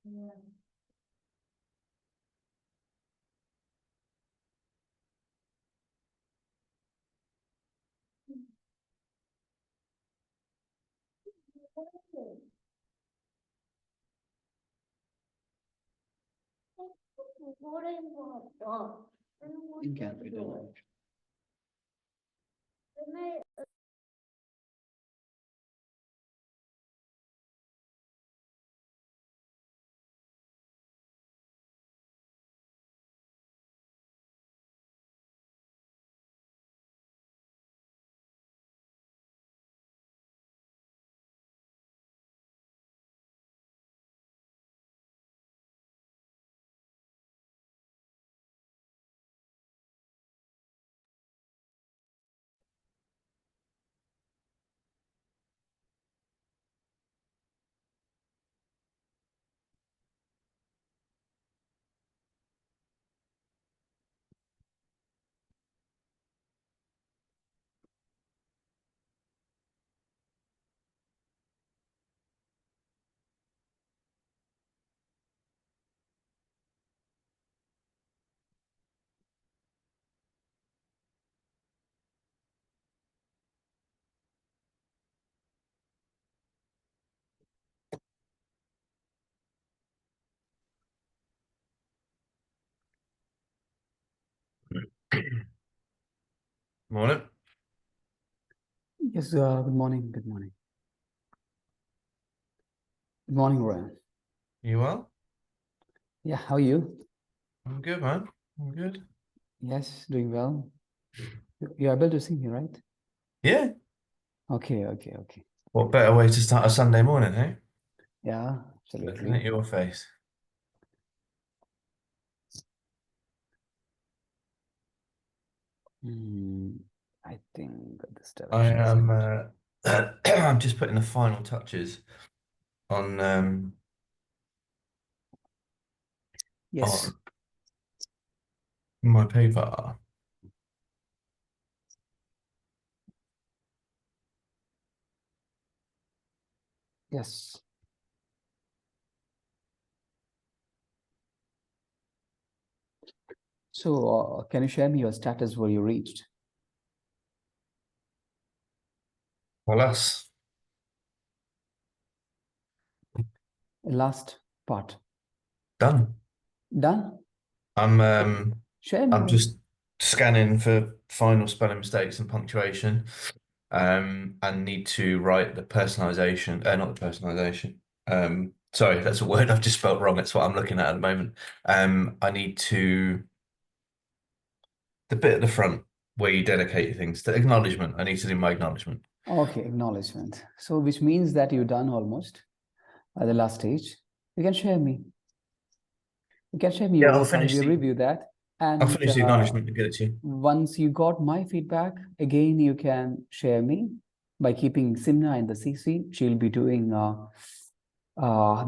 Can be done. Morning. Yes, good morning. Good morning. Good morning, Ryan. You well? Yeah, how are you? I'm good, man. I'm good. Yes, doing well. You're able to see me, right? Yeah. Okay. What better way to start a Sunday morning, hey? Yeah, Looking absolutely. at your face. I think this I direction is am good. I'm just putting the final touches on Yes, my paper. yes. So, can you share me your status where you reached? Well, that's Last part. done. Done? Share me I'm then. just scanning for final spelling mistakes and punctuation. And need to write the personalization, not the personalization. Sorry, that's a word I've just spelled wrong. That's what I'm looking at the moment. I need to the bit at the front where you dedicate things, the acknowledgement. I need to do my acknowledgement. Okay, acknowledgement. So, which means that you've done almost at the last stage. You can share me. You can share me Yeah, your work. I will review that. I'll And finish the acknowledgement and get it to you. once you got my feedback, again, you can share me by keeping Simna in the CC. She'll be doing the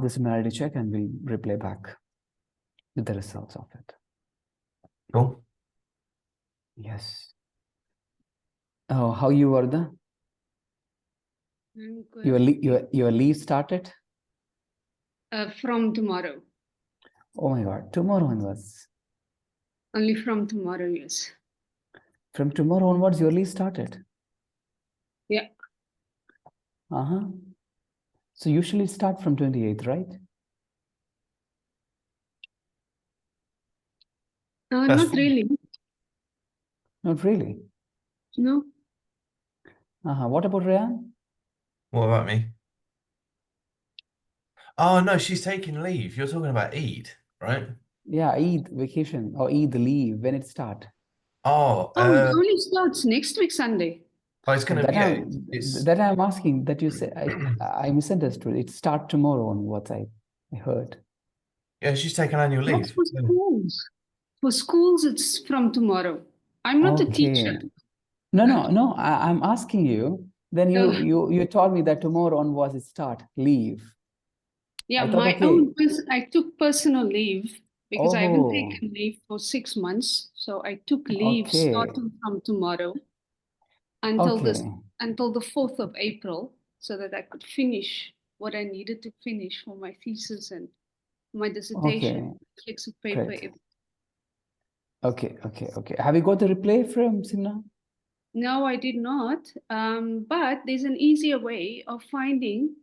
similarity check and we'll reply back with the results of it. Cool. Yes. Oh, how you were the? I'm good. Your leave started? From tomorrow. Oh my God, tomorrow onwards. Only from tomorrow, yes. From tomorrow onwards, your leave started? Yeah. Uh-huh. So usually it starts from 28th, right? Not really. Not really. No. What about Rayan? What about me? Oh no, she's taking leave. You're talking about Eid, right? Yeah, Eid vacation or Eid leave, when it start? Oh, Oh, it only starts next week, Sunday. it's gonna That I'm asking that you say I misunderstood. It start tomorrow on what I heard. Yeah, she's taking annual That's leave. for schools. For schools, it's from tomorrow. I'm not a teacher. No. I'm asking you. Then you told me that tomorrow on was it start leave. Yeah, I thought, I took personal leave because I haven't Oh, taken leave for 6 months. So I took leave starting from tomorrow until the 4th of April, so that I could finish what I needed to finish for my thesis and my dissertation, Okay, checks of paper. great. Okay. Have you got the replay from Simna? No, I did not. But there's an easier way of finding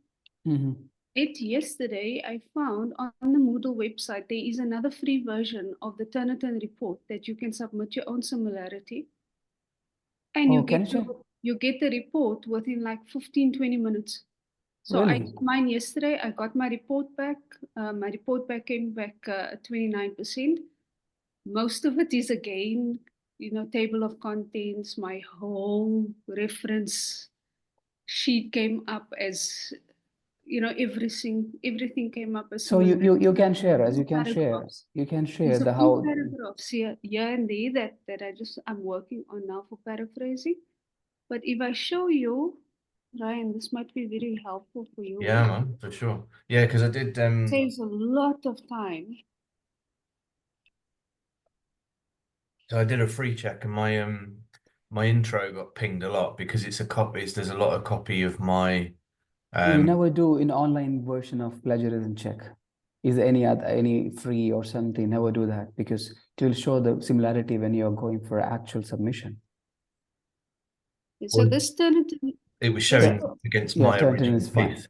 it. Yesterday, I found on the Moodle website, there is another free version of the Turnitin report that you can submit your own similarity. And Oh, can you get the report within like 15-20 minutes. So I Really? did mine yesterday. I got my report back. My report back came back 29%. Most of it is again, table of contents. My whole reference sheet came up as, everything came up as So you can share, as you can share. paragraphs. You can share There's a the few how. paragraphs here and there that I'm working on now for paraphrasing. But if I show you, Ryan, this might be very helpful for you. Yeah, man, for sure. Yeah, because I did. Saves a lot of time. So I did a free check, and my intro got pinged a lot because it's a copy. There's a lot of copy of my. We never do an online version of plagiarism check. Is there any free or something? Never do that because it will show the similarity when you're going for actual submission. So Well, this Turnitin. it was showing against my Turnitin original is fine. piece.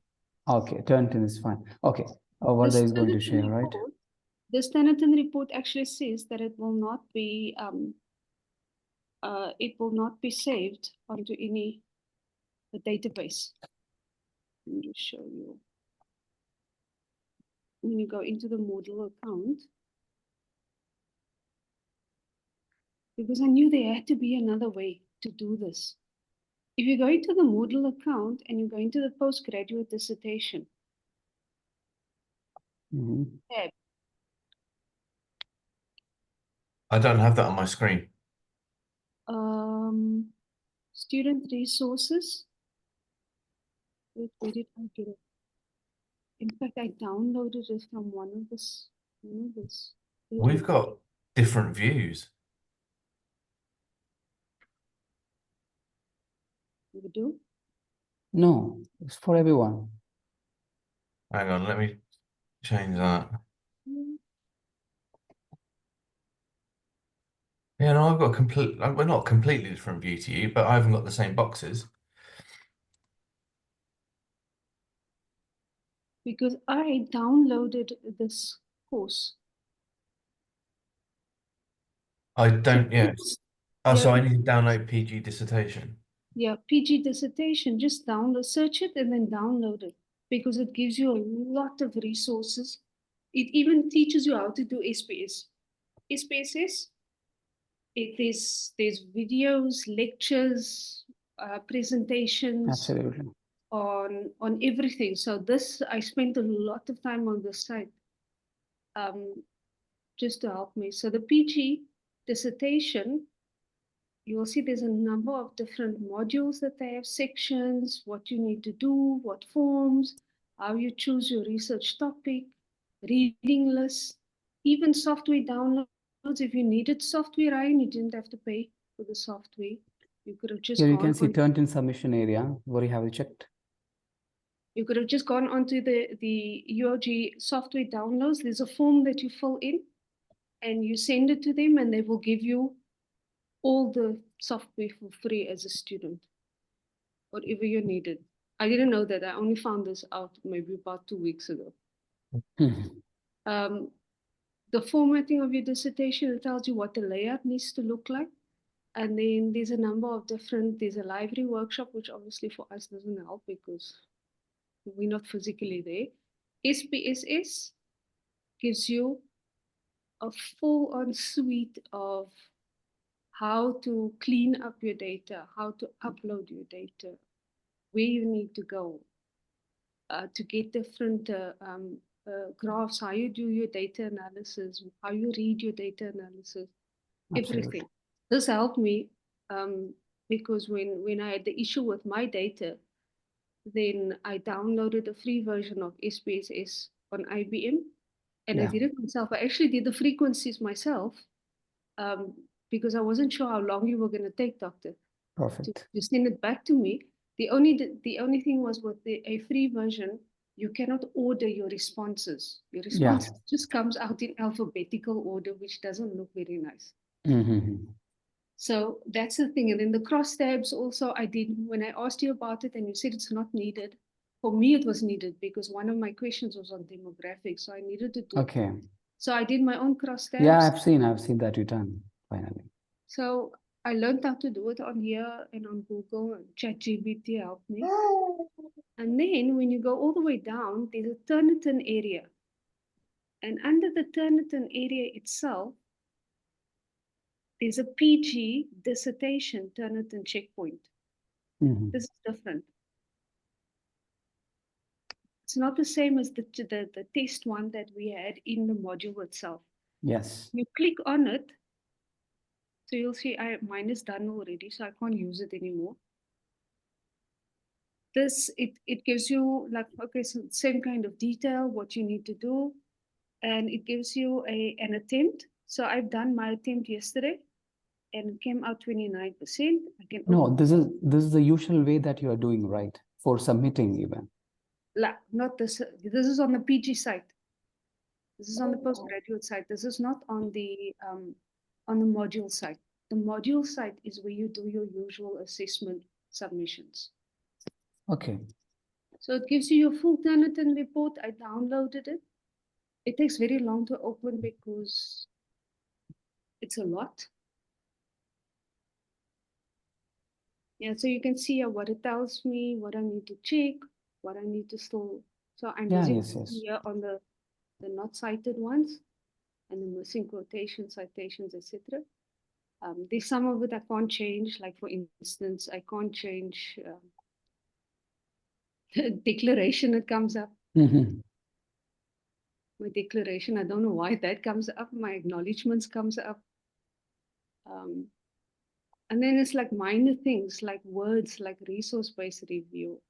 Okay, Turnitin is fine. Okay, Varda is going to share, right? This Turnitin report actually says that it will not be saved onto any database. Let me just show you. When you go into the Moodle account, because I knew there had to be another way to do this. If you go into the Moodle account and you go into the postgraduate dissertation tab, I don't have that on my screen. student resources. Where did I get it? In fact, I downloaded it from one of this. We've got different views. We do? No, it's for everyone. Hang on, let me change that. Yeah, no, I've got we're not completely different view to you, but I haven't got the same boxes. Because I downloaded this course. I don't, yeah. Oh, Yeah, so I need to download PG dissertation. Yeah, PG dissertation, just search it and then download it because it gives you a lot of resources. It even teaches you how to do SPS. SPSS, there's videos, lectures, presentations. Absolutely. On everything. So this, I spent a lot of time on this site just to help me. So the PG dissertation, you will see there's a number of different modules that they have, sections, what you need to do, what forms, how you choose your research topic, reading lists, even software downloads. If you needed software, Ryan, you didn't have to pay for the software. You could have just Here you can see Turnitin submission area. What you have checked? You could have just gone onto the UOG software downloads. There's a form that you fill in and you send it to them and they will give you all the software for free as a student, whatever you needed. I didn't know that. I only found this out maybe about 2 weeks ago. The formatting of your dissertation, it tells you what the layout needs to look like. And then there's a number of there's a library workshop, which obviously for us doesn't help because we're not physically there. SPSS gives you a full-on suite of how to clean up your data, how to upload your data, where you need to go to get different graphs, how you do your data analysis, how you read your data analysis, everything. This helped me because when I had the issue with my data, then I downloaded a free version of SPSS on IBM and I did it myself. I actually did the frequencies myself because I wasn't sure how long you were going to take, Doctor. Perfect. To send it back to me. The only thing was with a free version, you cannot order your responses. Your Yeah. response just comes out in alphabetical order, which doesn't look very nice. So that's the thing. And then the crosstabs also I did when I asked you about it and you said it's not needed. For me, it was needed because one of my questions was on demographics. So I needed to do Okay. it. So I did my own crosstabs. Yeah, I've seen that you've done finally. So I learned how to do it on here and on Google, and ChatGPT helped me. And then when you go all the way down, there's a Turnitin area. And under the Turnitin area itself, there's a PG dissertation Turnitin checkpoint. This is different. It's not the same as the test one that we had in the module itself. Yes. You click on it, so you'll see mine is done already, so I can't use it anymore. It gives you like, okay, so same kind of detail, what you need to do, and it gives you an attempt. So I've done my attempt yesterday, and it came out 29%. No, this is the usual way that you are doing, right? For submitting even. Not this. This is on the PG site. This is on the postgraduate site. This is not on the module site. The module site is where you do your usual assessment submissions. Okay. So it gives you your full Turnitin report. I downloaded it. It takes very long to open because it's a lot. Yeah, so you can see what it tells me, what I need to check, what I need to still. So I'm busy here on the not cited ones and the missing quotation, citations, etc. There's some of it I can't change. Like for instance, I can't change the declaration that comes up. My declaration, I don't know why that comes up. My acknowledgements comes up. And then it's like minor things like words like resource-based review,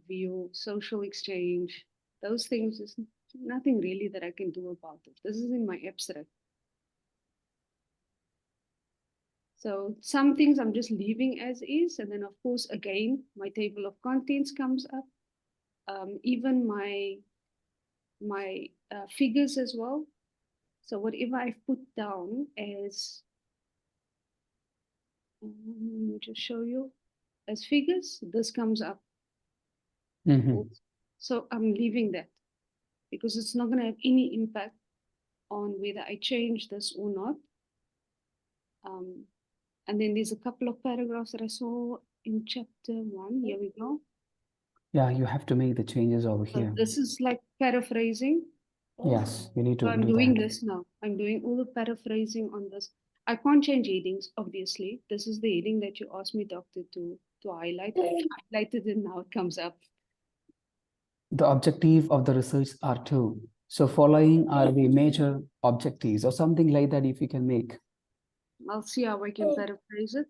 view, social exchange. Those things is nothing really that I can do about it. This is in my abstract. So some things I'm just leaving as is. And then of course, again, my table of contents comes up. Even my figures as well. So whatever I've put down as, let me just show you, as figures, this comes up. So I'm leaving that because it's not going to have any impact on whether I change this or not. And then there's a couple of paragraphs that I saw in chapter 1. Here we go. Yeah, you have to make the changes over So here. this is like paraphrasing. Yes, you need to So I'm doing this now. I'm doing all the paraphrasing on this. I can't change headings, obviously. This is the heading that you asked me, Doctor, to highlight. I highlighted it, now it comes up. The objective of the research are two. So following are the major objectives or something like that if you can make. I'll see how I can paraphrase it.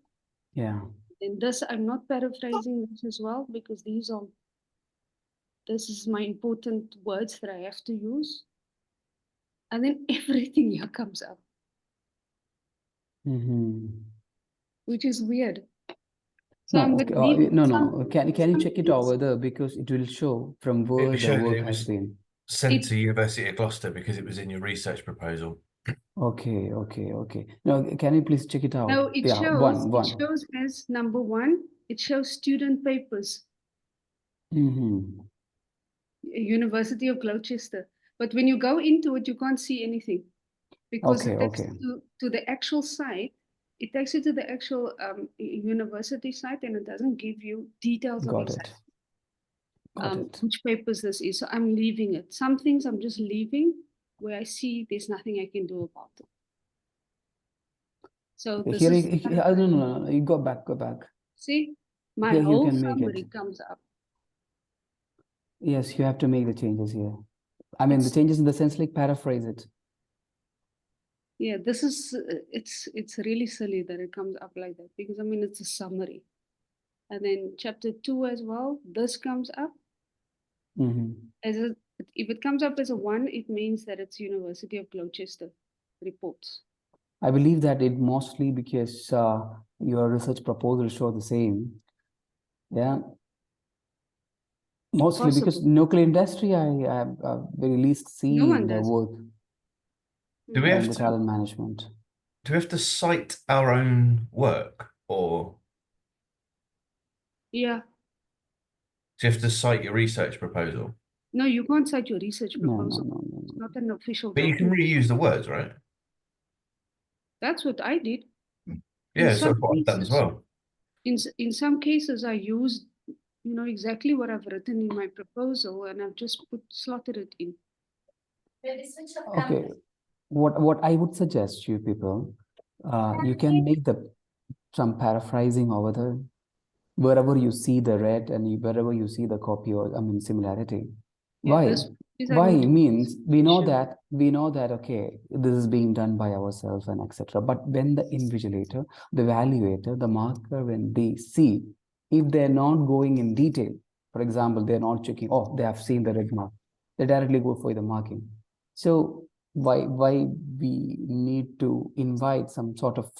Yeah. In this, I'm not paraphrasing this as well because this is my important words that I have to use. And then everything here comes up. Which is weird. So no, I'm going to leave no. Can you check it over there because it will show from where the work has been sent to University of Gloucester because it was in your research proposal. Okay. Now, can you please check it out? No, it shows. It shows as number 1. It shows student papers. University of Gloucester. But when you go into it, you can't see anything because it takes to the actual site. It takes you to the actual university site, and it doesn't give you details of exactly which papers this is. So I'm leaving it. Some things I'm just leaving where I see there's nothing I can do about it. So this is no, you go back. See, my whole summary comes up. Yes, you have to make the changes here. I mean, the changes in the sense like paraphrase it. Yeah, this is, it's really silly that it comes up like that because I mean, it's a summary. And then chapter 2 as well, this comes up. If it comes up as a 1, it means that it's University of Gloucester reports. I believe that it mostly because your research proposal show the same. Yeah. Mostly because Possible. nuclear industry, I have very least No one seen the does. work Do we in have the to talent management. cite our own work, or Yeah. do you have to cite your research proposal? No, you can't cite your research No, proposal. no. It's not an official But you can document. reuse the words, right? That's what I did. Yeah, In so some that's what I've done as cases, well. in some cases, I used, exactly what I've written in my proposal, and I've just slotted it in. Okay, what I would suggest you people, you can make some paraphrasing over there, wherever you see the red and wherever you see the copy or similarity. Yeah, Why? this is I Why need to means we know mention. that okay, this is being done by ourselves and etc. But when the invigilator, the evaluator, the marker, when they see, if they're not going in detail, for example, they're not checking, oh, they have seen the red mark, they directly go for the marking. So why we need to invite some sort of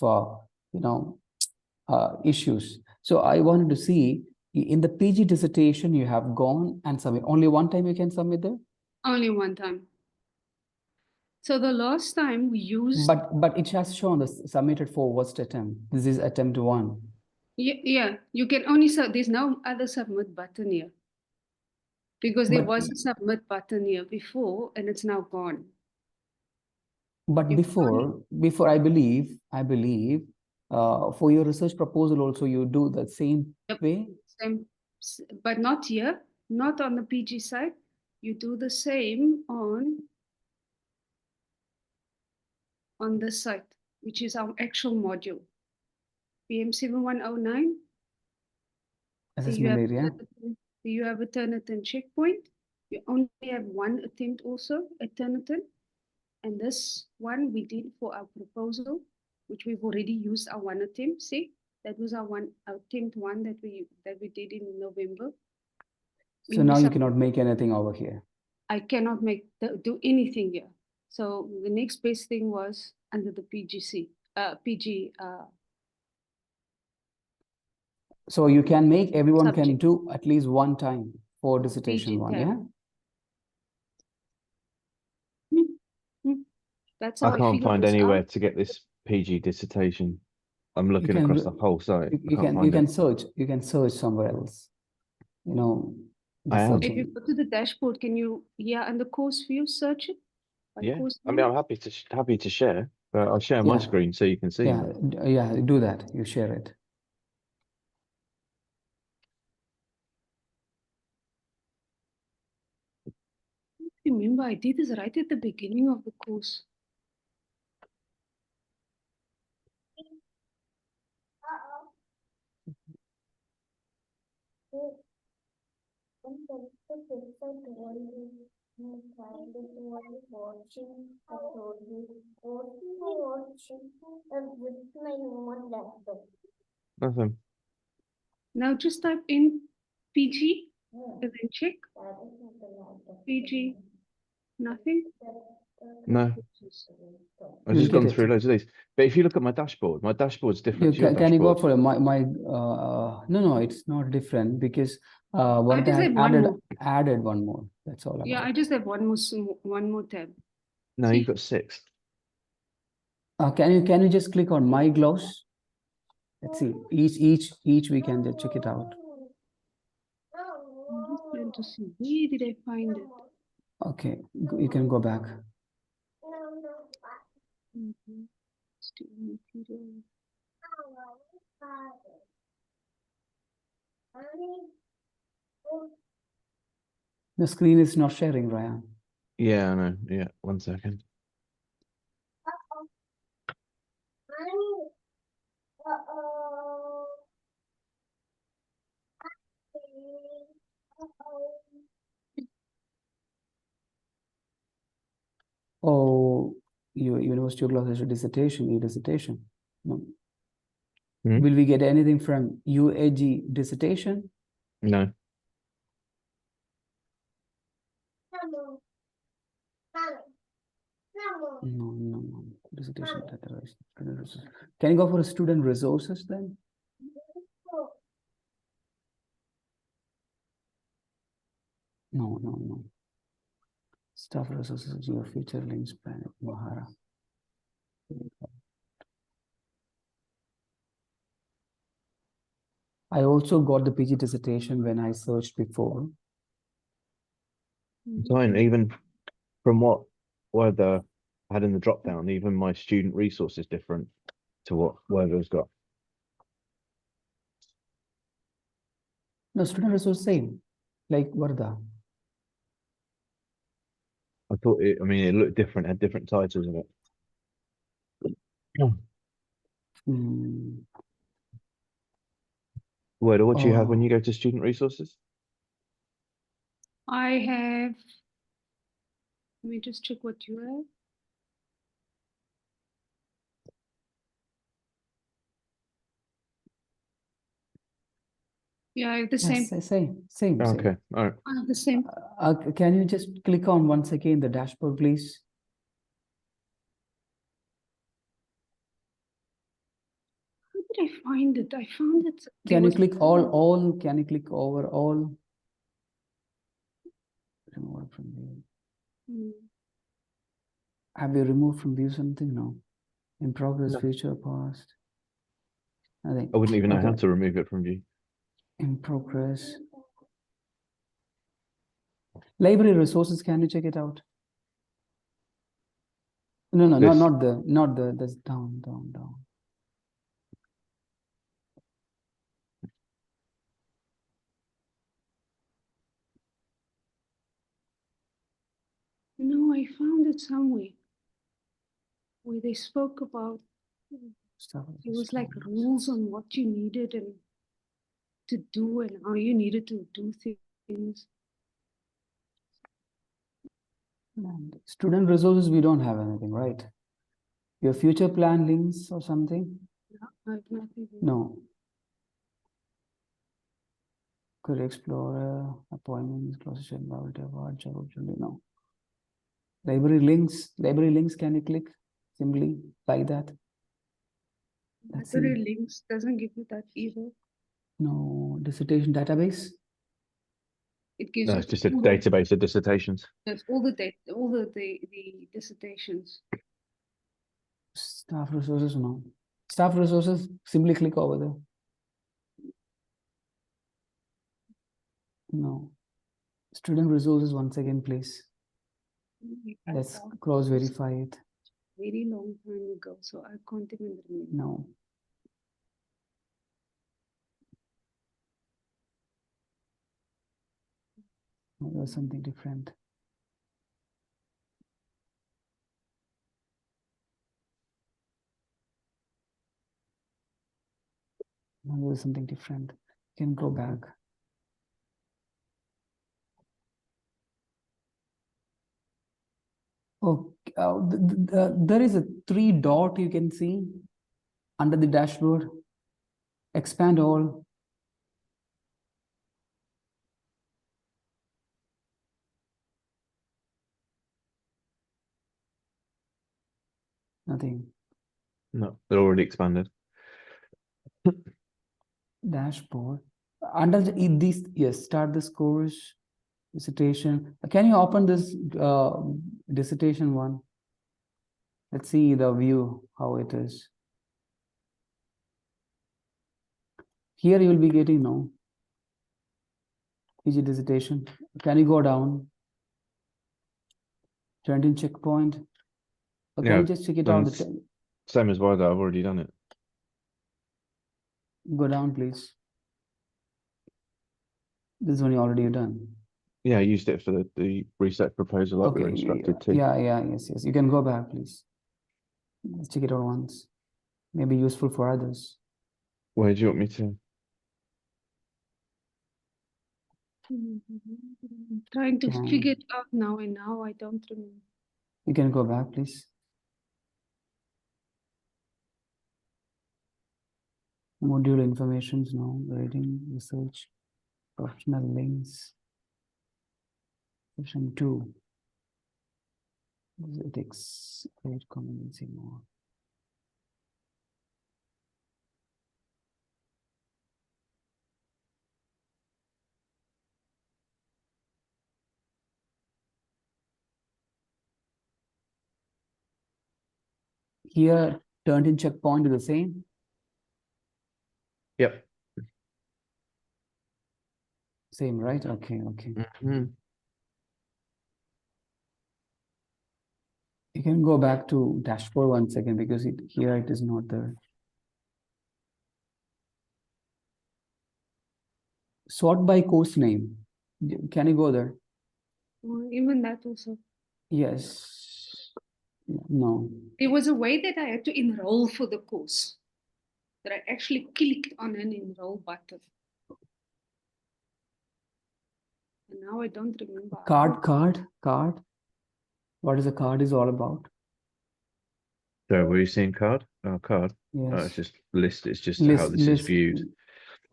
issues? So I wanted to see in the PG dissertation you have gone and submit only one time you can submit there. Only one time. So the last time we used. But it has shown the submitted for worst attempt. This is attempt one. Yeah, you can only there's no other submit button here. Because there was a submit button here before and it's now gone. But before I believe for your research proposal also you do the same way. Same, but not here, not on the PG side. You do the same on this site, which is our actual module. PM 7109. Assessment area. You have a Turnitin checkpoint. You only have one attempt also at Turnitin. And this one we did for our proposal, which we've already used our one attempt. See, that was our attempt one that we did in November. So now you cannot make anything over here. I cannot do anything here. So the next best thing was under the PGC, PG. So you can make everyone Subject. can do at least one time for dissertation PG one, tab. yeah? That's how I can't figured find this anywhere out. to get this PG dissertation. I'm looking across the whole site. You can search somewhere else. I am. If you go to the dashboard, can you under course view search it? Yeah, I mean, I'm happy to share, but I'll share my screen so you can see. Yeah, do that. You share it. Remember, I did this right at the beginning of the course. Nothing. Now just type in PG and then check. PG, nothing. No. I've just gone through loads of these. But if you look at my dashboard's different to your dashboard. Can you go for no, it's not different because what they added one more. That's all. I just have one more tab. No, you've got 6. Can you just click on my gloss? Let's see. Each we can just check it out. I'm just trying to see where did I find it. Okay, you can go back. The screen is not sharing, Ryan. Yeah, I know. Yeah, 1 second. Oh, University of Gloucester dissertation. No. Hmm? Will we get anything from UAG dissertation? No. No. Dissertation. Can you go for student resources then? No. Staff resources, your future links, planet Mahara. I also got the PG dissertation when I searched before. Fine, even from what Whether I had in the drop down, even my student resource is different to what Wordle's got. No, student resource same, like Varda. I thought it looked different, had different titles in it. Wordle, what do you have when you go to student resources? I have, let me just check what you have. Yeah, I have the same. Yes, same. Okay, all right. I have the same. Can you just click on once again the dashboard, please? How did I find it? I found it. Can you click all? Can you click over all? Remove from view. Have you removed from view something? No. In progress, No. future, past. Nothing. I wouldn't even know how to remove it from view. In progress. Library resources, can you check it out? No, This. not the, that's down. No, I found it somewhere where they spoke about, it was like rules on what you needed and to do and how you needed to do things. And student resources, we don't have anything, right? Your future plan links or something? No, I have nothing. No. Career Explorer, appointments, closure, mobility award, job opportunity, no. Library links, can you click simply like that? Library links doesn't give you that either. No, dissertation database. It gives No, you it's just a database of dissertations. There's all the dissertations. Staff resources, no. Staff resources, simply click over there. No. Student resources, once again, please. Let's cross verify it. Very long time ago, so I can't even remember. No. There's something different. No, there's something different. You can go back. Oh, there is a 3 dot you can see under the dashboard. Expand all. Nothing. No, they're already expanded. Dashboard. Under this, yes, start this course, dissertation. Can you open this dissertation one? Let's see the view, how it is. Here you will be getting no PG dissertation. Can you go down? 17 checkpoint. Or can you just check it out? Same as Wada, I've already done it. Go down, please. This one you already done. Yeah, I used it for the research proposal like we were instructed to. Yes. You can go back, please. Let's check it out once. Maybe useful for others. Where do you want me to? Trying to figure it out now, and now I don't remember. You can go back, please. Module informations, no. Writing, research, professional links. Section 2. Ethics, create community more. here, turned in checkpoint is the same. Yep. Same, right? Okay. Mhm. You can go back to dashboard once again because here it is not there. Sort by course name. Can you go there? Or even that also. Yes. No. There was a way that I had to enroll for the course. That I actually clicked on an enroll button. And now I don't remember. Card. What is a card is all about? So were you seeing card? Oh, card. Yes. It's just list. It's just how this is viewed.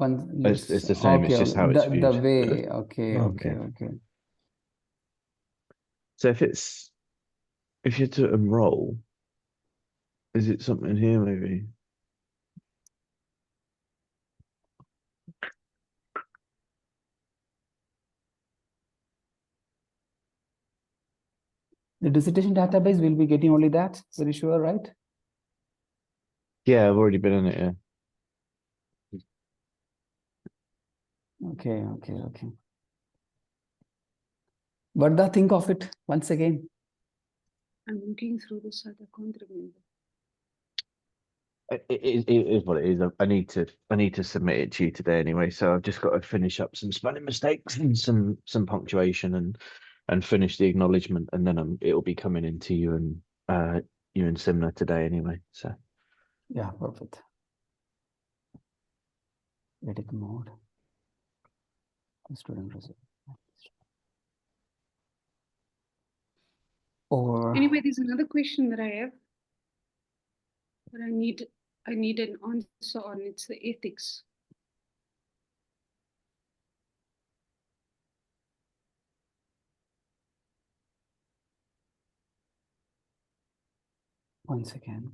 It's the same. It's just how it's viewed. The way. Okay. So if you're to enroll, is it something here maybe? The dissertation database will be getting only that. Very sure, right? Yeah, I've already been in it. Yeah. Okay. But think of it once again. I'm looking through the site. I can't remember. It is what it is. I need to submit it to you today anyway. So I've just got to finish up some spelling mistakes and some punctuation and finish the acknowledgement, and then it'll be coming into you and Simna today anyway. So Yeah, perfect. Edit mode. Student result. Or Anyway, there's another question that I have that I need an answer on. It's the ethics. once again,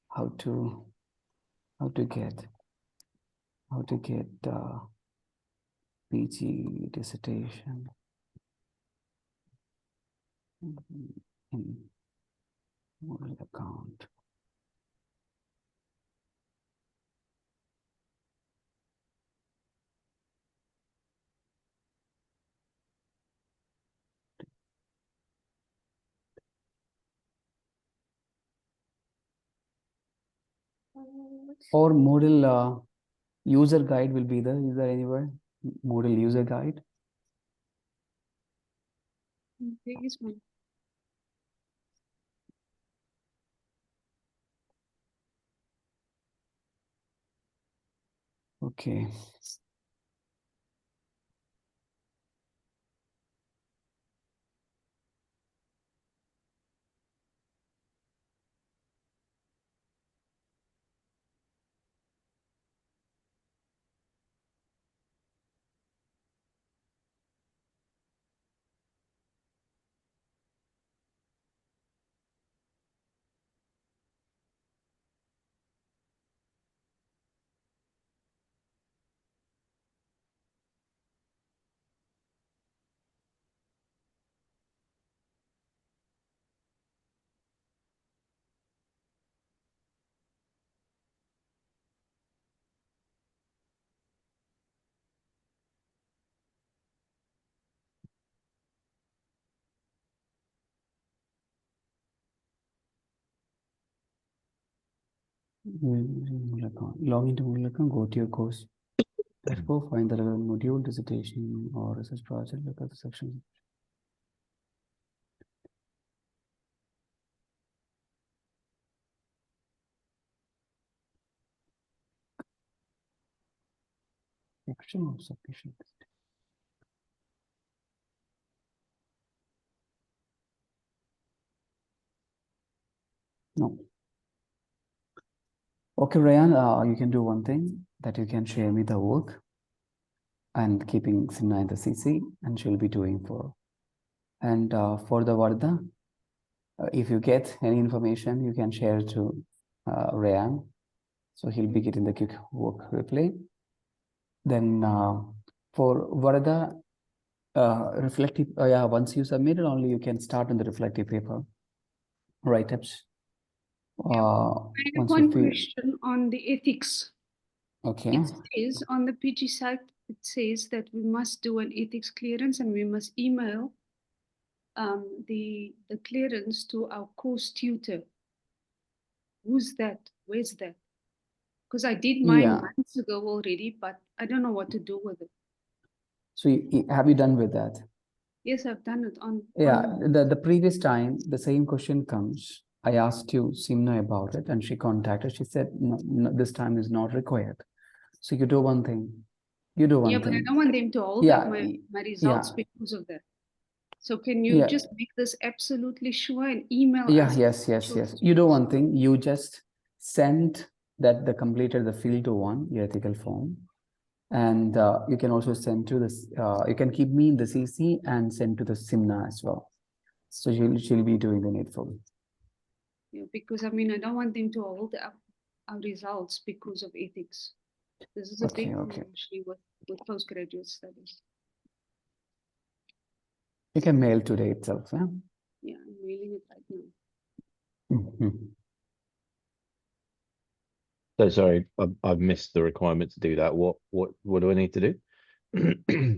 how to get PG dissertation in Moodle account. Or Moodle user guide will be there. Is there anywhere? Moodle user guide. There is one. Okay. Log into Moodle account, go to your course. Dashboard, find the relevant module, dissertation, or research project, look at the section. Section or submission. No. Okay, Ryan, you can do one thing that you can share me the work and keeping Simna in the CC, and she'll be doing for. And for the Varda, if you get any information, you can share to Ryan. So he'll be getting the quick work replay. Then for Varda, reflective, once you submit it, only you can start on the reflective paper write-ups. Uh, I have once one you feel question on the ethics. okay. It says on the PG site, it says that we must do an ethics clearance and we must email the clearance to our course tutor. Who's that? Where's that? Because I did mine Yeah. months ago already, but I don't know what to do with it. So have you done with that? Yes, I've done it on. Yeah, on- the previous time the same question comes. I asked you Simna about it, and she contacted. She said, no, no, this time is not required. So you do one thing. You do one yeah, but I thing. don't want them to hold Yeah, up my results because of that. So can you yeah, just make this absolutely sure and email yeah, us? yes. You do one thing. You just send that the completed the field to one your ethical form, and you can also send to this. You can keep me in the CC and send to the Simna as well. So she'll be doing the needful. Yeah, because I mean, I don't want them to hold up our results because of ethics. This is a Okay, big okay. thing actually with postgraduate studies. You can mail today itself. Yeah. Yeah, I'm mailing it right now. Mhm. So sorry, I've missed the requirement to do that. What do I need to do?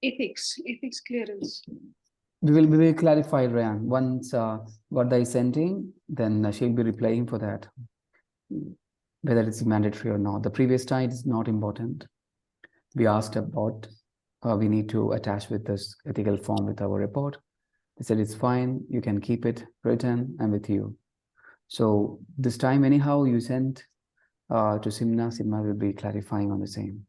Ethics clearance. We will clarify, Ryan. Once what they sending, then she'll be replying for that, whether it's mandatory or not. The previous time is not important. We asked about we need to attach with this ethical form with our report. They said it's fine. You can keep it written and with you. So this time, anyhow, you sent to Simna. Simna will be clarifying on the same.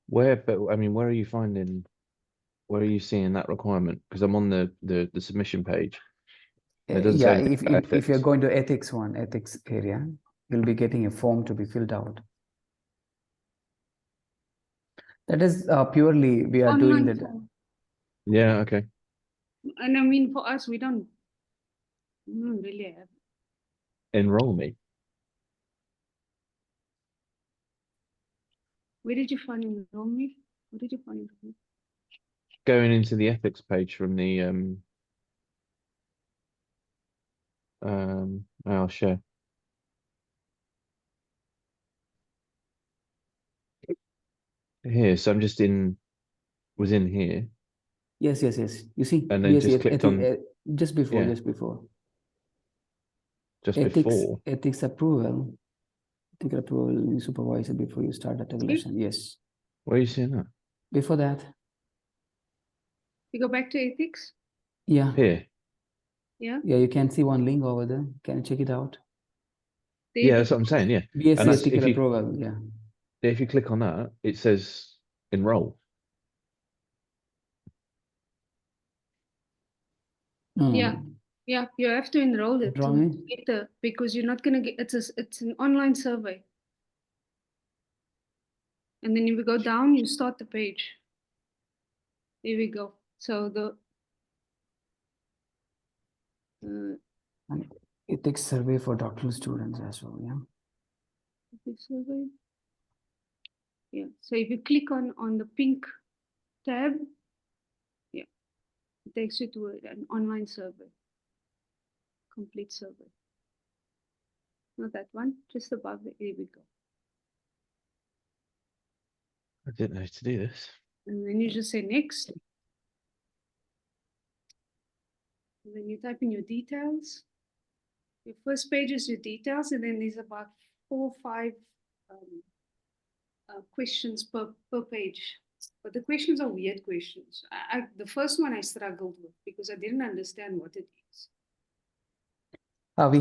But I mean, where are you seeing that requirement? Because I'm on the submission page. It doesn't say Yeah, anything about if you're ethics. going to ethics area, you'll be getting a form to be filled out. That is purely we are doing Online that. form. Yeah, okay. And I mean, for us, we don't really have. Enroll me. Where did you find enroll me? Where did you find enroll me? Going into the ethics page from the I'll share. Here, so I'm just was in here Yes. You see, and then just clicked on just before, yeah, just before. ethics approval, you supervisor before you start the tabulation. Yes, Where are you seeing that? before that, You go back to ethics? yeah, Here. Yeah. yeah. You can see one link over there. Can you check it out? Yeah, that's what I'm saying. Yeah. BSc And that's ethical approval. Yeah. if you click on that, it says enroll. Yeah. Yeah, you have to enroll it Enroll to me? get because you're not gonna get it's an online survey. And then if you go down, you start the page. There we go. So the And ethics survey for doctoral students as well. Yeah. ethics survey. Yeah. So if you click on the pink tab, yeah, it takes you to an online survey. Complete survey. Not that one, just above it. Here we go. I didn't know to do this. And then you just say next. And then you type in your details. Your first page is your details, and then there's about 4 or 5 questions per page. But the questions are weird questions. The first one I struggled with because I didn't understand what it is. We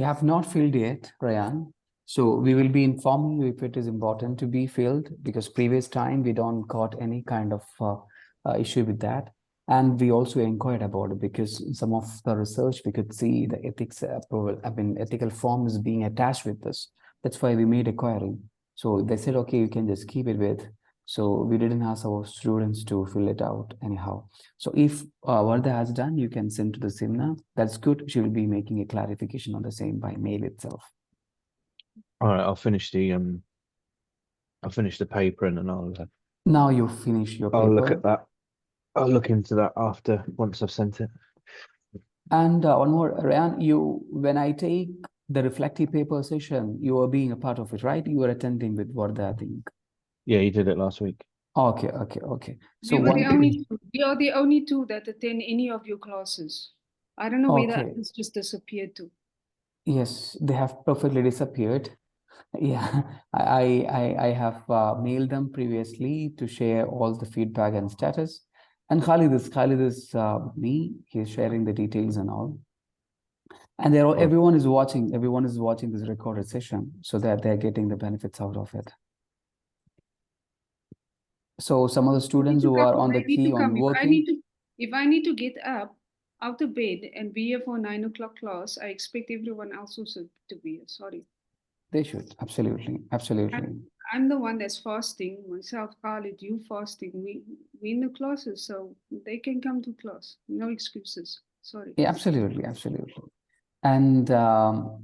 have not filled yet, Ryan. So we will be informing you if it is important to be filled, because previous time we don't got any kind of issue with that. And we also inquired about it because in some of the research we could see the ethics approval, ethical form is being attached with this. That's why we made a query. So they said, okay, you can just keep it with. So we didn't ask our students to fill it out anyhow. So if Vardha has done, you can send to the Simna. That's good. She will be making a clarification on the same by mail itself. All right, I'll finish the paper and then Now you finish your I'll look paper. at that. I'll look into that after once I've sent it. And one more, Ryan, when I take the reflective paper session, you are being a part of it, right? You were attending with Varda, I think. Yeah, you did it last week. Okay. So We were one the only two. We are the only two that attend any of your classes. I don't know where the Okay. others just disappeared to. Yes, they have perfectly disappeared. Yeah, I have mailed them previously to share all the feedback and status. And Khalid is with me. He's sharing the details and all. And they're all, Right. everyone is watching this recorded session so that they're getting the benefits out of it. So some of the students who are on the key on working, If I need to get up out of bed and be here for 9 o'clock class, I expect everyone else also to be here. Sorry. they should. Absolutely. I'm the one that's fasting. Myself, Khalid, you fasting. We in the classes, so they can come to class. No excuses. Sorry. Yeah, absolutely. And the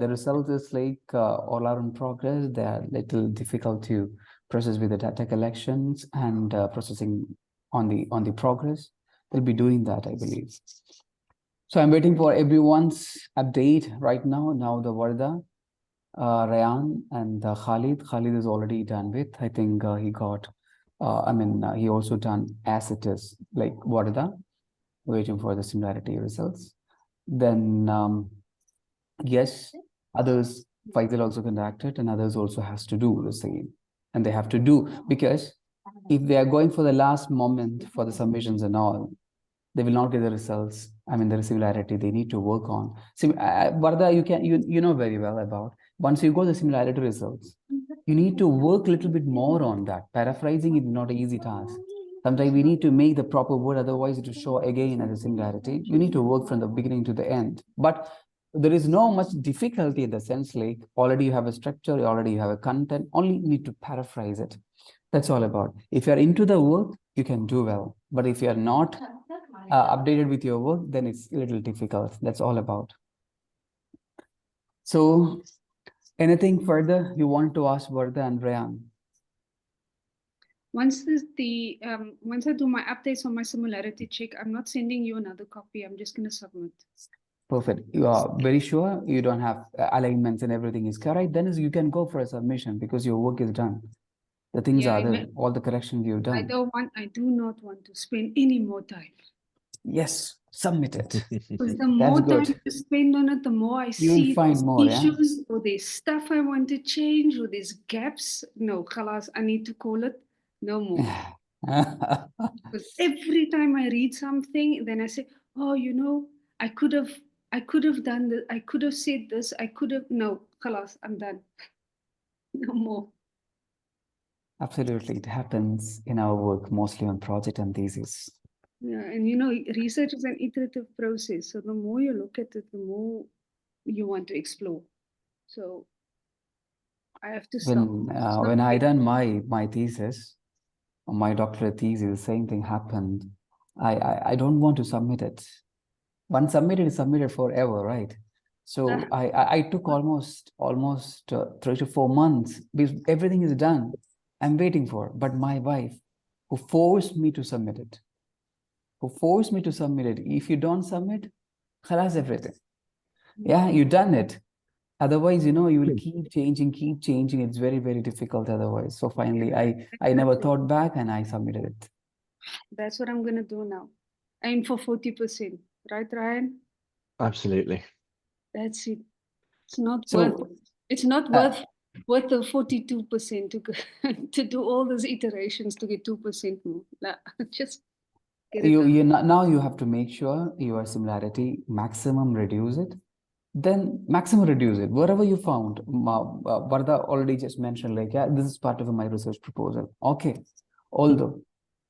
result is like all are in progress. They are little difficult to process with the data collections and processing on the progress. They'll be doing that, I believe. So I'm waiting for everyone's update right now. Now the Varda, Rayan and Khalid. Khalid is already done with. I think he got, he also done as it is, like Varda, waiting for the similarity results. Then, yes, others, Faisal also conducted and others also has to do the same. And they have to do, because if they are going for the last moment for the submissions and all, they will not get the results. The similarity they need to work on. Varda, you know very well about, once you got the similarity results, you need to work a little bit more on that. Paraphrasing is not an easy task. Sometimes we need to make the proper word, otherwise it will show again as a similarity. You need to work from the beginning to the end. But there is no much difficulty in the sense, like already you have a structure, already you have a content, only need to paraphrase it. That's all about. If you're into the work, you can do well. But if you're not updated with your work, then it's a little difficult. That's all about. So anything further you want to ask Varda and Rayan? Once I do my updates on my similarity check, I'm not sending you another copy. I'm just going to submit. Perfect. You are very sure you don't have alignments and everything is correct, then you can go for a submission because your work is done. The things are there, all the corrections you've done. I do not want to spend any more time. Yes, submit it. Because the more time you spend on it, the more I see find more, issues, or there's stuff I want to change, or there's gaps. No, khalas, I need to call it no more. Because every time I read something, then I say, oh, I could have done this, I could have said this, no, khalas, I'm done. No more. Absolutely, it happens in our work, mostly on project and thesis. Yeah, and research is an iterative process. So the more you look at it, the more you want to explore. So I have to stop. When I done my thesis, my doctorate thesis, the same thing happened. I don't want to submit it. Once submitted, it's submitted forever, right? So I took almost 3 to 4 months because everything is done. I'm waiting for, but my wife, who forced me to submit it, if you don't submit, khalas everything. Yeah, you done it. Otherwise, you will keep changing. It's very, very difficult otherwise. So finally, I never thought back and I submitted it. That's what I'm going to do now. Aim for 40%. Right, Ryan? Absolutely. That's it. It's not worth the 42% to do all those iterations to get 2% more. Just get it done. Now you have to make sure your similarity maximum reduce it. Then maximum reduce it. Wherever you found, Varda already just mentioned, like, yeah, this is part of my research proposal. Okay. Although,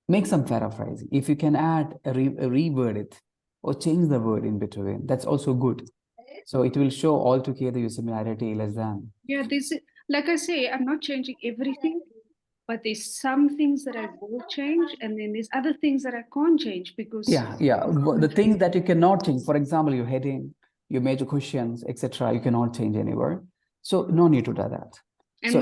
make some paraphrasing. If you can add, reword it or change the word in between, that's also good. So it will show altogether your similarity less than. Yeah, like I say, I'm not changing everything, but there's some things that I will change, and then there's other things that I can't change because the things that you cannot change, for example, your heading, your major questions, etc., you cannot change anywhere. So no need to do that. And so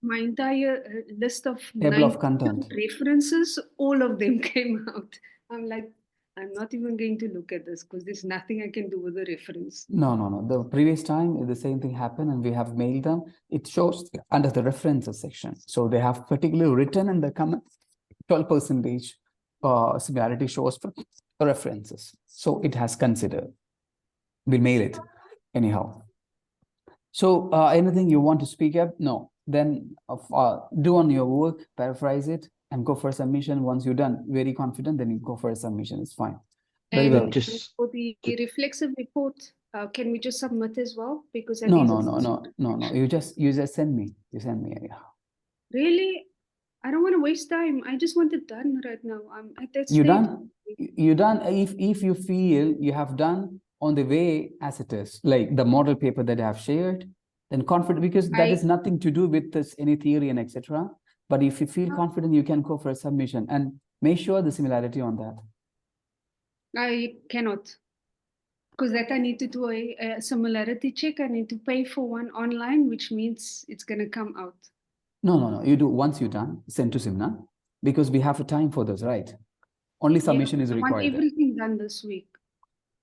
my entire list of table of content references, all of them came out. I'm like, I'm not even going to look at this because there's nothing I can do with the reference. No, no, no. The previous time, the same thing happened and we have mailed them. It shows under the references section. So they have particularly written in the comment 12% similarity shows for references. So it has considered. We'll mail it anyhow. So anything you want to speak up? No. Then do on your work, paraphrase it, and go for submission. Once you're done, very confident, then you go for a submission. It's fine. Very And well. Just for the reflexive report, can we just submit as well? Because that No, is no, a no, no, no, no. You just send me. You send me. Yeah. Really, I don't want to waste time. I just want it done right now. I'm at that You stage. done? You done? If you feel you have done on the way as it is, like the model paper that I have shared, then confident, because that is nothing to do with this any theory and etc. But if you feel confident, you can go for a submission and make sure the similarity on that. I cannot. Because that I need to do a similarity check. I need to pay for one online, which means it's going to come out. No, no, no. You do once you're done, send to Simna, because we have a time for this, right? Only submission is I want required. everything done this week.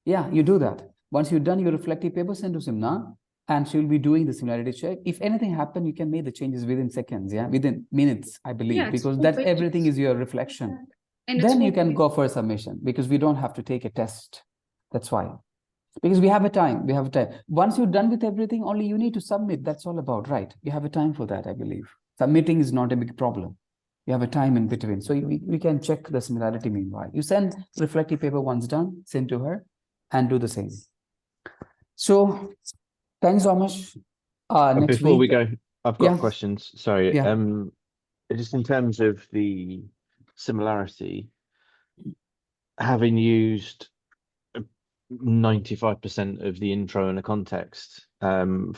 Yeah, you do that. Once you've done your reflective paper, send to Simna, and she'll be doing the similarity check. If anything happen, you can make the changes within seconds, yeah, within minutes, I believe, Yeah, because that's everything is your reflection. And Then you can go for a submission because we don't have to take a test. That's why. Because we have a time. We have a time. Once you're done with everything, only you need to submit. That's all about, right? You have a time for that, I believe. Submitting is not a big problem. You have a time in between. So we can check the similarity meanwhile. You send reflective paper once done, send to her, and do the same. So thanks so much. Next before week, we go, I've got yeah. questions. Sorry. Yeah. Just in terms of the similarity, having used 95% of the intro and the context from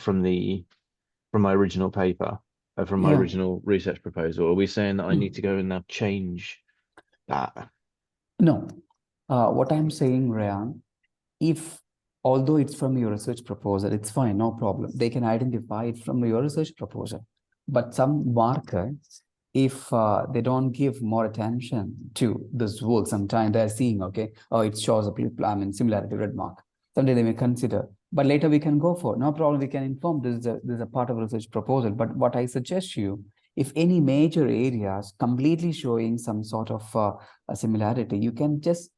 my original paper, from my Yeah. original research proposal, are we saying that I need to go and now change that? No. What I'm saying, Rayan, if although it's from your research proposal, it's fine, no problem. They can identify it from your research proposal. But some markers, if they don't give more attention to this work, sometimes they're seeing, okay, oh, it shows a similarity red mark. Someday they may consider, but later we can go for no problem. We can inform this is a part of a research proposal. But what I suggest you, if any major areas completely showing some sort of a similarity, you can just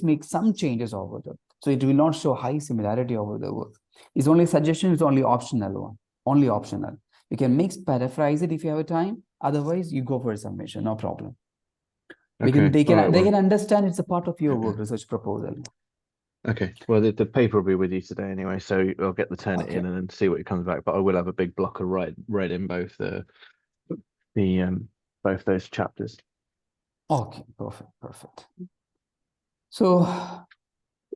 make some changes over there. So it will not show high similarity over the work. It's only suggestion, it's only optional one, only optional. You can mix, paraphrase it if you have a time. Otherwise, you go for a submission, no problem. Okay. They can understand it's a part of your work research proposal. Okay. Well, the paper will be with you today anyway, so I'll get the turn it in and then see what it comes back. But I will have a big block of red in both both those chapters. Okay, perfect. So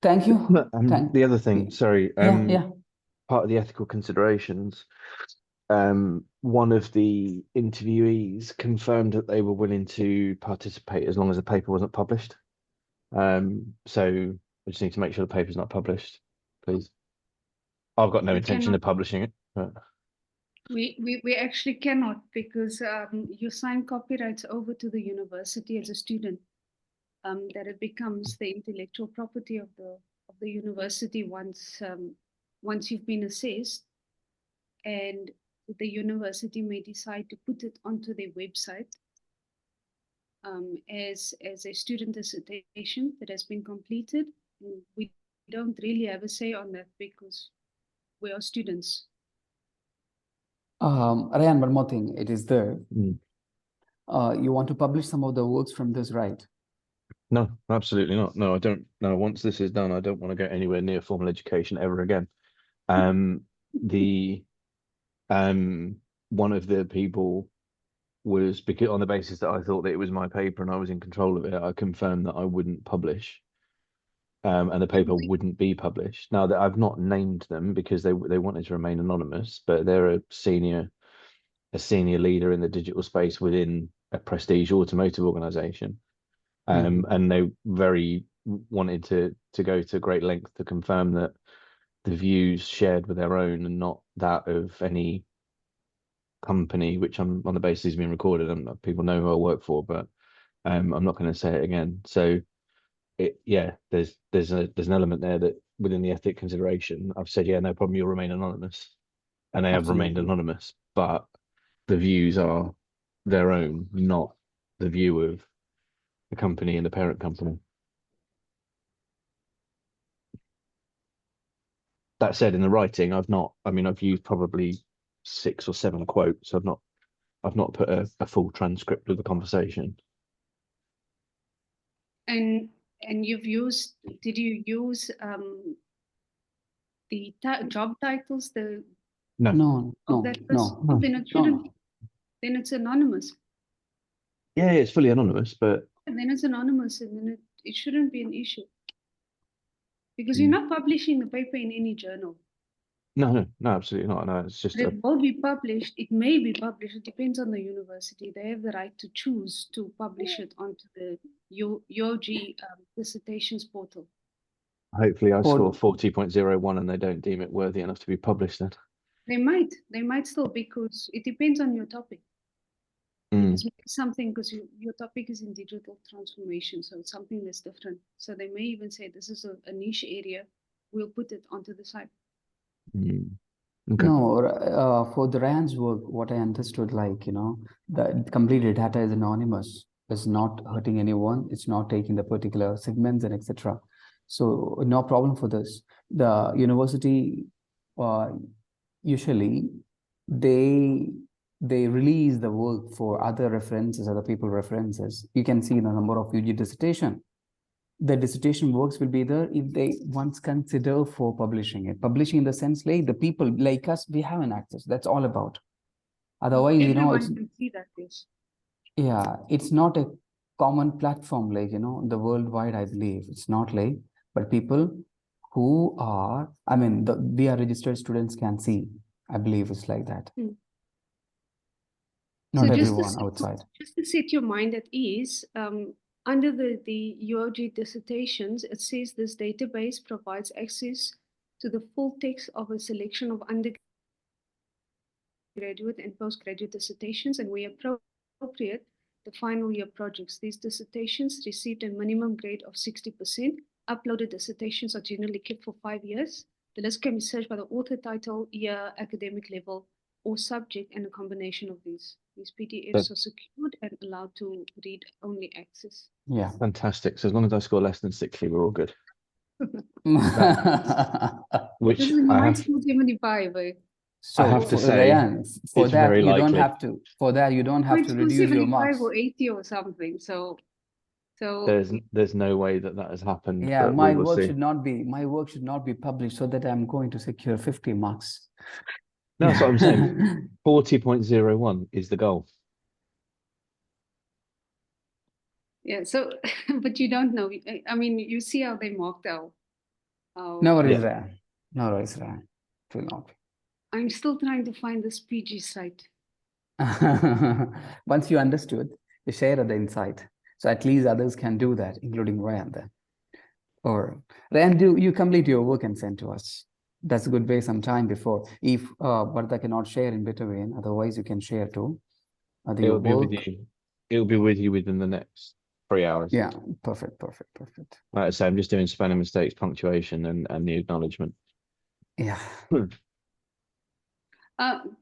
thank you. The other thing, sorry, yeah. part of the ethical considerations, one of the interviewees confirmed that they were willing to participate as long as the paper wasn't published. So I just need to make sure the paper's not published, please. I've got no intention of publishing it. But... We actually cannot, because you sign copyrights over to the university as a student. That it becomes the intellectual property of the university once you've been assessed, and the university may decide to put it onto their website as a student dissertation that has been completed. We don't really have a say on that because we are students. Rayan, one more thing, it is there. Mm. You want to publish some of the works from this, right? No, absolutely not. No, I don't. No, once this is done, I don't want to go anywhere near formal education ever again. One of the people was, because on the basis that I thought that it was my paper and I was in control of it, I confirmed that I wouldn't publish. And the paper wouldn't be published. Now, that I've not named them because they wanted to remain anonymous, but they're a senior leader in the digital space within a prestige automotive organization. And they very wanted to go to great length to confirm that the views shared were their own and not that of any company, which I'm on the basis is being recorded and people know who I work for, but I'm not going to say it again. So there's an element there that within the ethic consideration, I've said, yeah, no problem, you'll remain anonymous, and they have remained Absolutely. anonymous, but the views are their own, not the view of the company and the parent company. That said, in the writing, I've used probably 6 or 7 quotes. I've not put a full transcript of the conversation. And did you use the job titles No, No, of no, that person? no, Then it shouldn't. no. Then it's anonymous. yeah, it's fully anonymous, but And then it's anonymous, and then it shouldn't be an issue because you're not publishing the paper in any journal. no, absolutely not. No, it's just But it will be published. It may be published. It depends on the university. They have the right to choose to publish it onto the UOG dissertations portal. hopefully I score For 40.01 and they don't deem it worthy enough to be published then. They might still, because it depends on your topic. It's something, because your topic is in digital transformation, so it's something that's different. So they may even say this is a niche area. We'll put it onto the site. Okay. No, for the Rand's work, what I understood, the completed data is anonymous. It's not hurting anyone. It's not taking the particular segments and etc. So no problem for this. The university, usually, they release the work for other references, other people references. You can see the number of UG dissertation. The dissertation works will be there if they once consider for publishing it. Publishing in the sense like the people like us, we have an access. That's all about. Otherwise, Everyone it's can see that, yes. yeah, it's not a common platform the worldwide, I believe. It's not but people who are, we are registered students can see. I believe it's like that. Not So everyone outside. Just to set your mind at ease, under the UOG dissertations, it says this database provides access to the full text of a selection of undergraduate and postgraduate dissertations, and where appropriate, the final year projects. These dissertations received a minimum grade of 60%. Uploaded dissertations are generally kept for 5 years. The list can be searched by the author, title, year, academic level, or subject, and a combination of these. These PDFs are secured and allowed to read-only access. Yeah. Fantastic. So as long as I score less than 60, we're all good. Which This is I have, 75. So I have to say, Ryan, for it's that very you don't likely. have to. For that you don't have to reduce your marks. or 80 or something. So There's no way that has happened. Yeah, but my we will work see. should not be published so that I'm going to secure 50 marks. No, that's what I'm saying. 40.01 is the goal. yeah, so but you don't know. I mean, you see how they marked out. No worries, Ryan. No worries, Ryan. It will not. I'm still trying to find this PG site. Once you understood, you share the insight. So at least others can do that, including Ryan then. Or Ryan, do you complete your work and send to us? That's a good way some time before. If Bharata cannot share in between, otherwise you can share too. It'll be with you. It'll be with you within the next 3 hours. Yeah, perfect. Like I say, I'm just doing spelling mistakes, punctuation, and the acknowledgement. Yeah.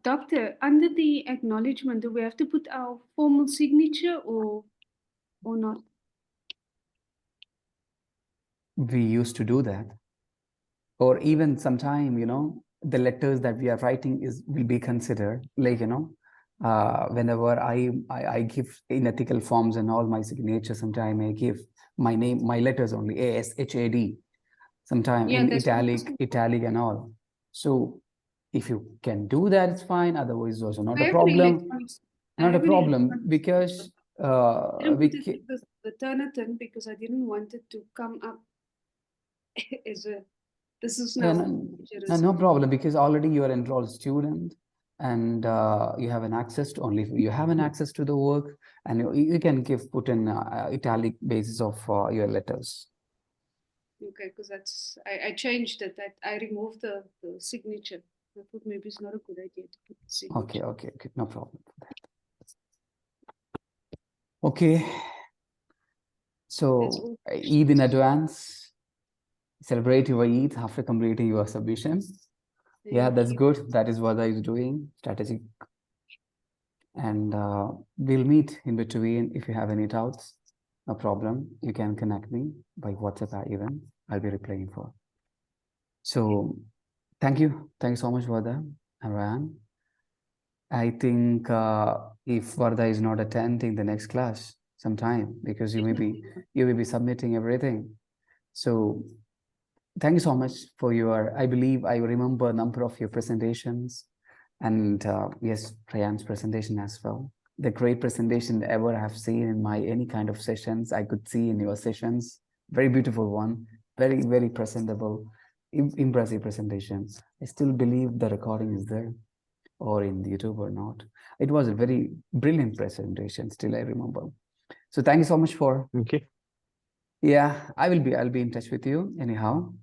Doctor, under the acknowledgement, do we have to put our formal signature or not? We used to do that. Or even sometime, the letters that we are writing will be considered, whenever I give in ethical forms and all my signature, sometime I give my name, my letters only, ASHAD, sometime in italic and all. So if you can do that, it's fine. Otherwise, also not a problem. Not a problem, because I didn't put it the Turnitin because I didn't want it to come up as a this is now no problem, because already you are enrolled student and you have an access to access to the work, and you can put in italic basis of your letters. Okay, because that's I changed it. I removed the signature. I thought maybe it's not a good idea to put the signature. Okay, no problem for that. Okay, So all. Eid in advance. Celebrate your Eid after completing your submission. Yeah, Thank that's you. good. That is what I is doing, strategic. And we'll meet in between. If you have any doubts, no problem. You can connect me by WhatsApp even. I'll be replying for. So thank you. Thank you so much, Vardha and Ryan. I think if Vardha is not attending the next class sometime, because you will be submitting everything. So thank you so much for your, I believe I remember a number of your presentations, and yes, Ryan's presentation as well. The great presentation ever I have seen in my any kind of sessions I could see in your sessions. Very beautiful one, very, very presentable, impressive presentation. I still believe the recording is there or in YouTube or not. It was a very brilliant presentation, still I remember. So thank you so much for, Okay. yeah, I'll be in touch with you anyhow.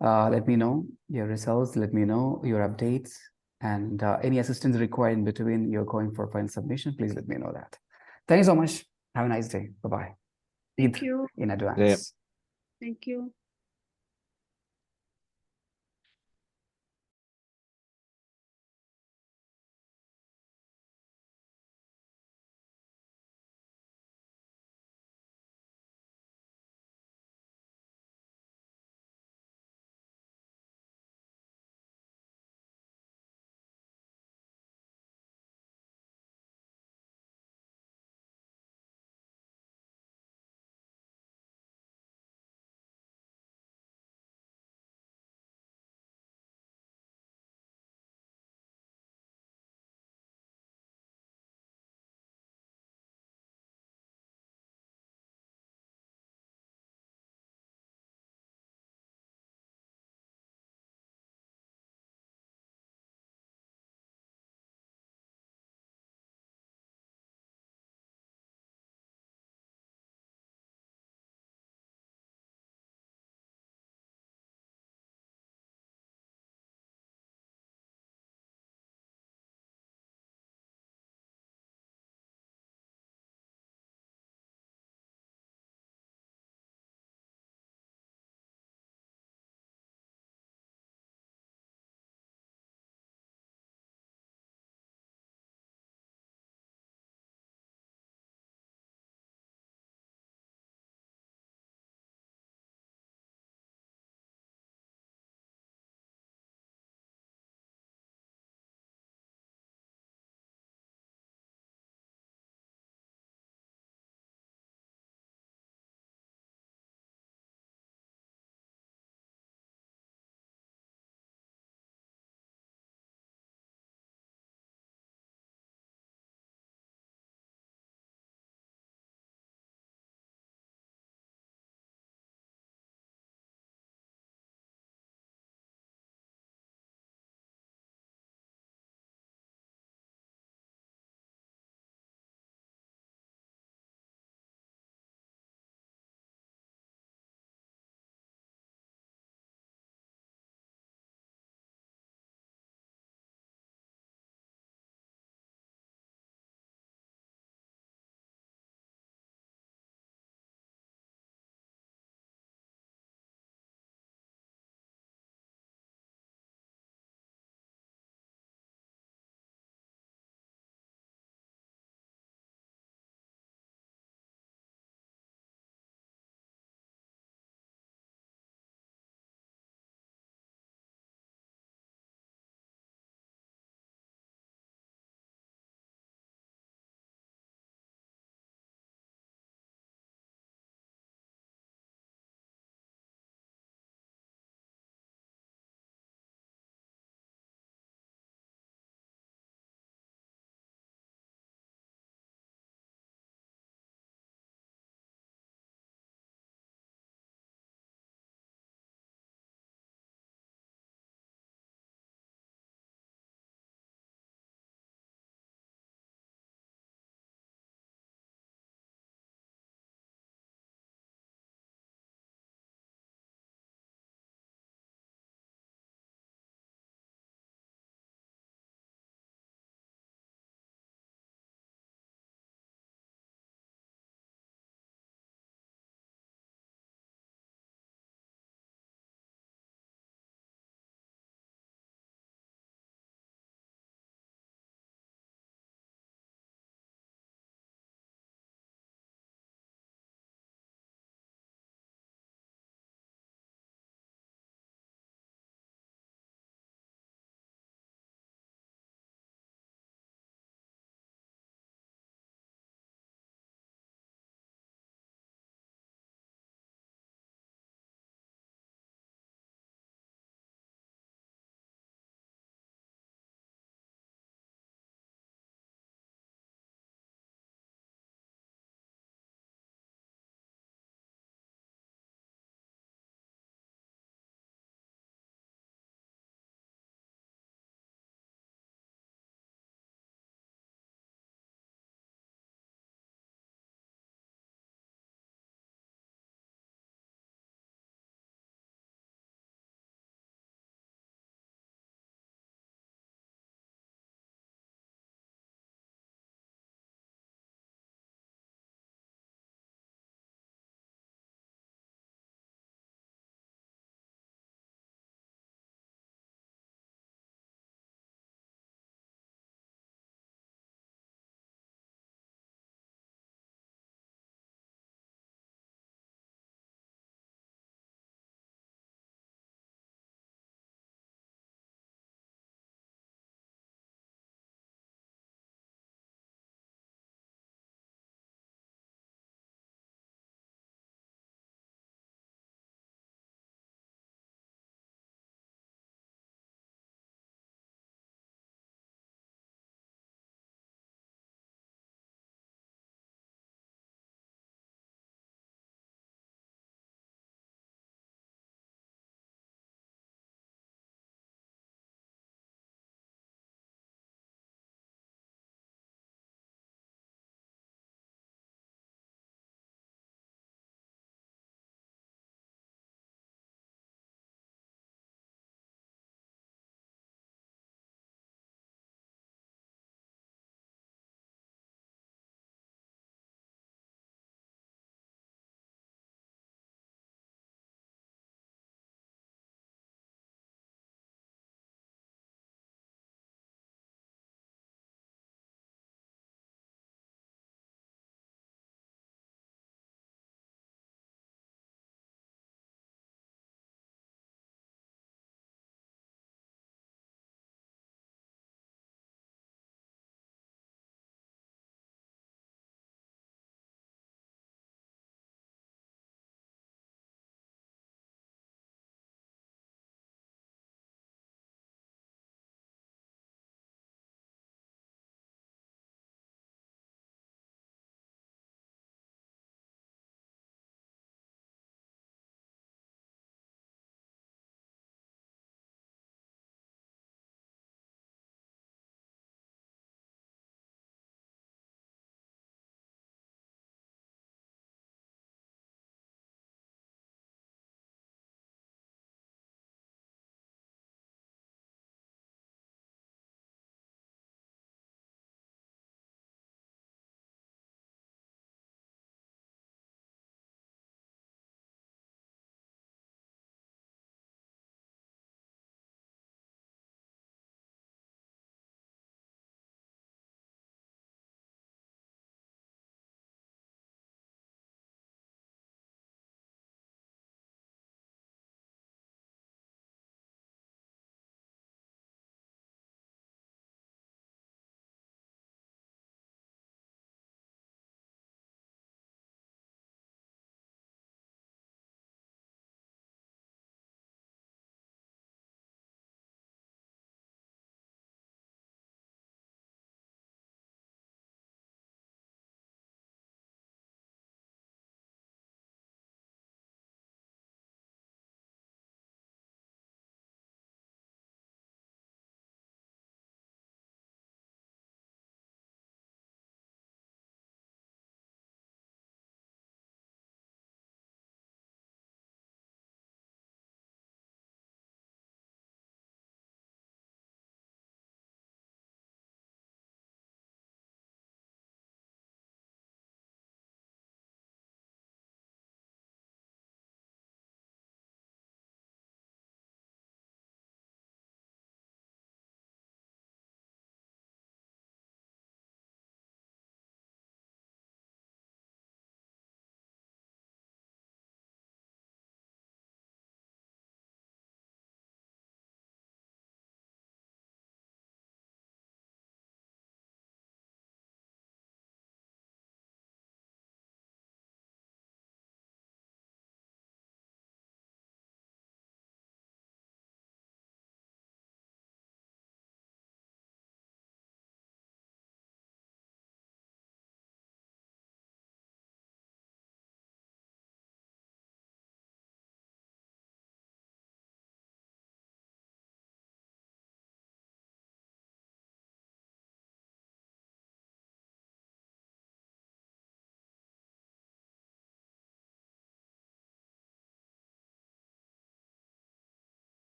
Let me know your results, let me know your updates, and any assistance required in between you're going for final submission, please let me know that. Thank you so much. Have a nice day. Bye-bye. Thank you. In advance. Thank you.